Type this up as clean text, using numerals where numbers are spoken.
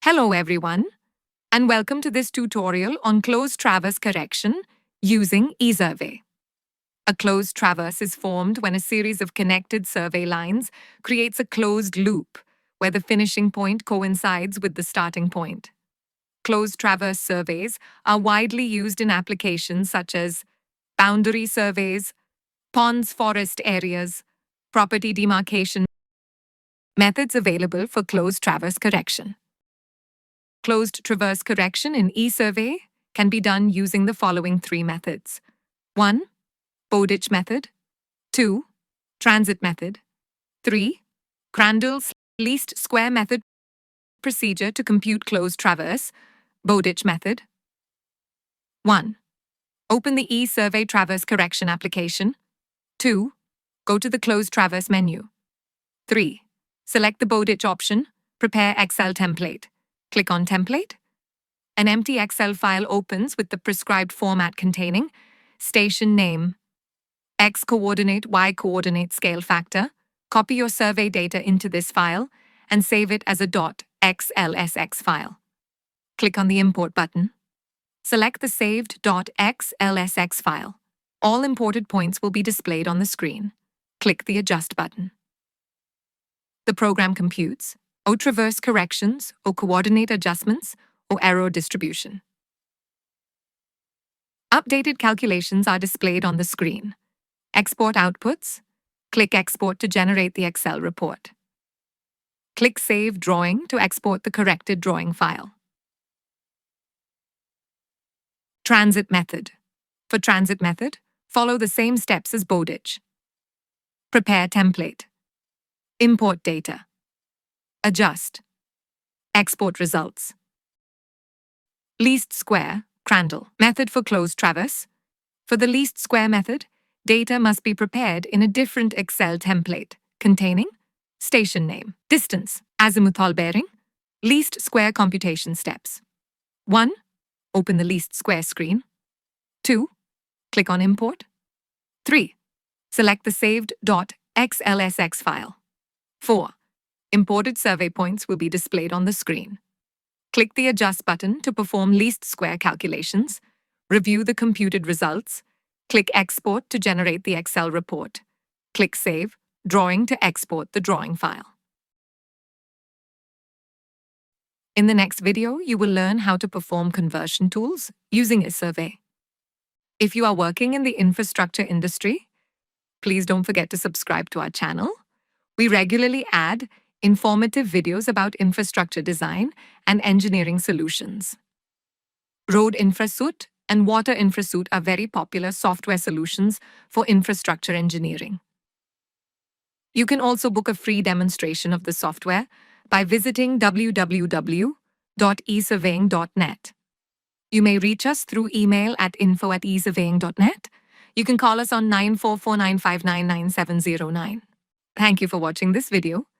Hello everyone, and welcome to this tutorial on closed traverse correction using ESurvey. A closed traverse is formed when a series of connected survey lines creates a closed loop where the finishing point coincides with the starting point. Closed traverse surveys are widely used in applications such as boundary surveys, ponds forest areas, property demarcation. Methods available for closed traverse correction. Closed traverse correction in ESurvey can be done using the following three methods. 1. Bowditch Method. 2. Transit Method. 3. Crandall's least square method. Procedure to compute closed traverse. Bowditch Method. 1. Open the ESurvey traverse correction application. 2. Go to the closed traverse menu. 3. Select the Bowditch option. Prepare Excel template. Click on Template. An empty Excel file opens with the prescribed format containing station name, X coordinate, Y coordinate scale factor. Copy your survey data into this file and save it as a .xlsx file. Click on the Import button. Select the saved .xlsx file. All imported points will be displayed on the screen. Click the Adjust button. The program computes or traverse corrections, or coordinate adjustments, or error distribution. Updated calculations are displayed on the screen. Export outputs. Click Export to generate the Excel report. Click Save Drawing to export the corrected drawing file. Transit Method. For Transit Method, follow the same steps as Bowditch. Prepare template. Import data. Adjust. Export results. Least square, Crandall. Method for closed traverse. For the least square method, data must be prepared in a different Excel template containing station name, distance, azimuthal bearing, least square computation steps. 1. Open the least square screen. 2. Click on Import. 3. Select the saved .xlsx file. 4. Imported survey points will be displayed on the screen. Click the Adjust button to perform least square calculations. Review the computed results. Click Export to generate the Excel report. Click Save Drawing to export the drawing file. In the next video, you will learn how to perform conversion tools using ESurvey. If you are working in the infrastructure industry, please don't forget to subscribe to our channel. We regularly add informative videos about infrastructure design and engineering solutions. Road InfraSuite and Water InfraSuite are very popular software solutions for infrastructure engineering. You can also book a free demonstration of the software by visiting www.esurveying.net. You may reach us through email at info@esurveying.net. You can call us on 9449599709. Thank you for watching this video.